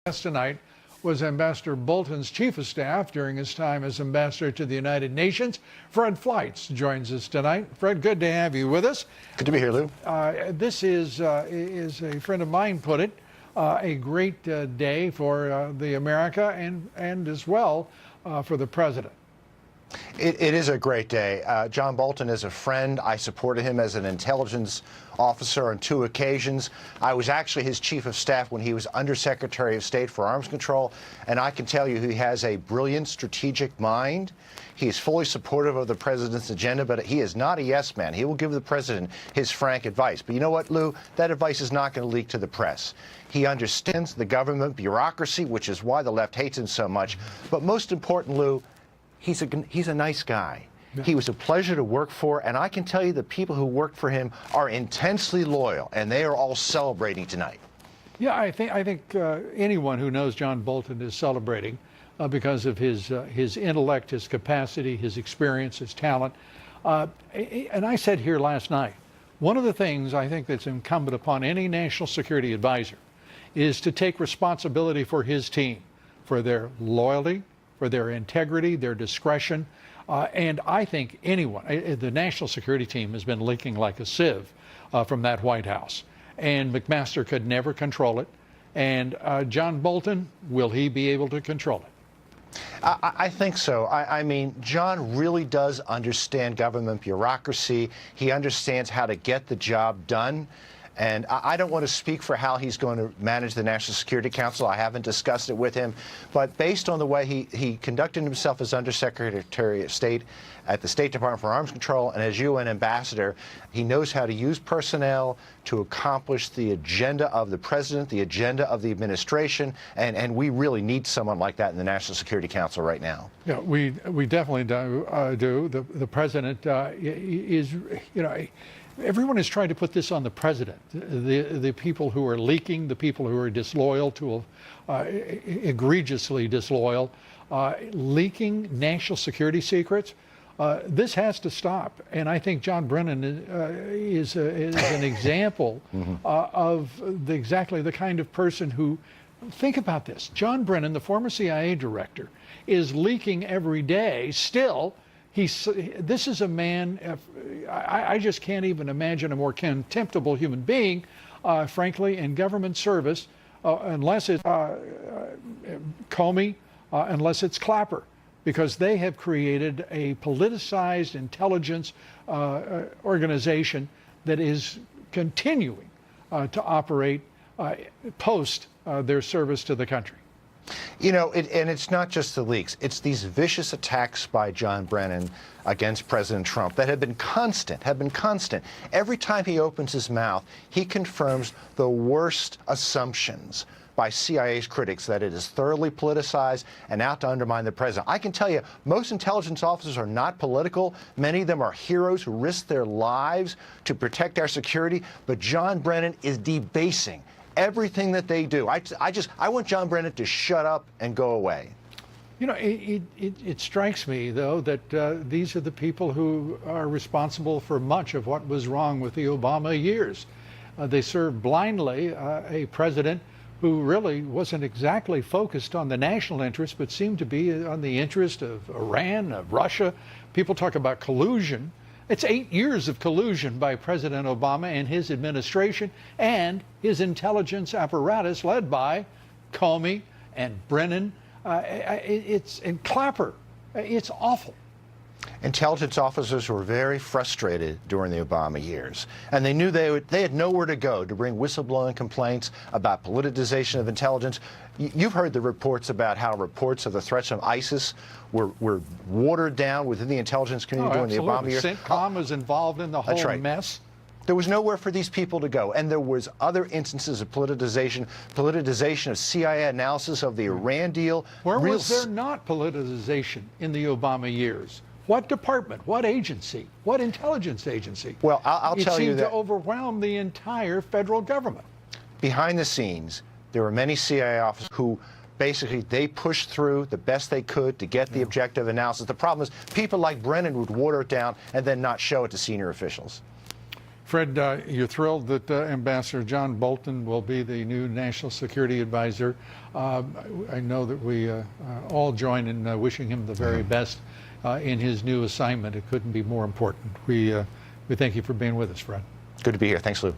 Tonight was Ambassador Bolton's chief of staff during his time as ambassador to the United Nations. Fred Fleitz joins us tonight. Fred, good to have you with us. Good to be here, Lou. This is a friend of mine put it, a great day for the America and as well for the president. It is a great day. John Bolton is a friend. I supported him as an intelligence officer on 2 occasions. I was actually his chief of staff when he was Undersecretary of State for Arms Control, and I can tell you he has a brilliant strategic mind. He is fully supportive of the president's agenda, but he is not a yes man. He will give the president his frank advice. But you know what, Lou? That advice is not going to leak to the press. He understands the government bureaucracy, which is why the left hates him so much. But most important, Lou, he's a nice guy. Yeah. He was a pleasure to work for, and I can tell you the people who worked for him are intensely loyal, and they are all celebrating tonight. Yeah, I think anyone who knows John Bolton is celebrating because of his intellect, his capacity, his experience, his talent. And I said here last night, one of the things I think that's incumbent upon any national security advisor is to take responsibility for his team, for their loyalty, for their integrity, their discretion. And I think anyone, the national security team has been leaking like a sieve from that White House. And McMaster could never control it. And John Bolton, will he be able to control it? I think so. I mean, John really does understand government bureaucracy. He understands how to get the job done. And I don't want to speak for how he's going to manage the National Security Council. I haven't discussed it with him. But based on the way he conducted himself as Undersecretary of State at the State Department for Arms Control and as UN Ambassador, he knows how to use personnel to accomplish the agenda of the president, the agenda of the administration, and we really need someone like that in the National Security Council right now. Yeah, we definitely do. The president is, you know, everyone has tried to put this on the president. The people who are leaking, the people who are disloyal to, egregiously disloyal, leaking national security secrets. This has to stop. And I think John Brennan is an example of exactly the kind of person who, think about this. John Brennan, the former CIA director, is leaking every day still. This is a man, I just can't even imagine a more contemptible human being, frankly, in government service, unless it's Comey, unless it's Clapper, because they have created a politicized intelligence organization that is continuing to operate post their service to the country. You know, and it's not just the leaks. It's these vicious attacks by John Brennan against President Trump that have been constant, Every time he opens his mouth, he confirms the worst assumptions by CIA's critics, that it is thoroughly politicized and out to undermine the president. I can tell you, most intelligence officers are not political. Many of them are heroes who risk their lives to protect our security. But John Brennan is debasing everything that they do. I want John Brennan to shut up and go away. You know, it strikes me, though, that these are the people who are responsible for much of what was wrong with the Obama years. They served blindly a president who really wasn't exactly focused on the national interest, but seemed to be on the interest of Iran, of Russia. People talk about collusion. It's 8 years of collusion by President Obama and his administration and his intelligence apparatus led by Comey and Brennan. And Clapper. It's awful. Intelligence officers were very frustrated during the Obama years, and they knew they had nowhere to go to bring whistleblowing complaints about politicization of intelligence. You've heard the reports about how reports of the threats of ISIS were watered down within the intelligence community during the Obama years. CENTCOM was involved in the whole mess. There was nowhere for these people to go, and there was other instances of politicization of CIA analysis of the Iran deal. Where was there not politicization in the Obama years? What department? What agency? What intelligence agency? Well, I'll tell you that it seemed to overwhelm the entire federal government. Behind the scenes, there were many CIA officers who basically they pushed through the best they could to get the objective analysis. The problem is people like Brennan would water it down and then not show it to senior officials. Fred, you're thrilled that Ambassador John Bolton will be the new National Security Advisor. I know that we all join in wishing him the very best in his new assignment. It couldn't be more important. We thank you for being with us, Fred. Good to be here. Thanks, Lou.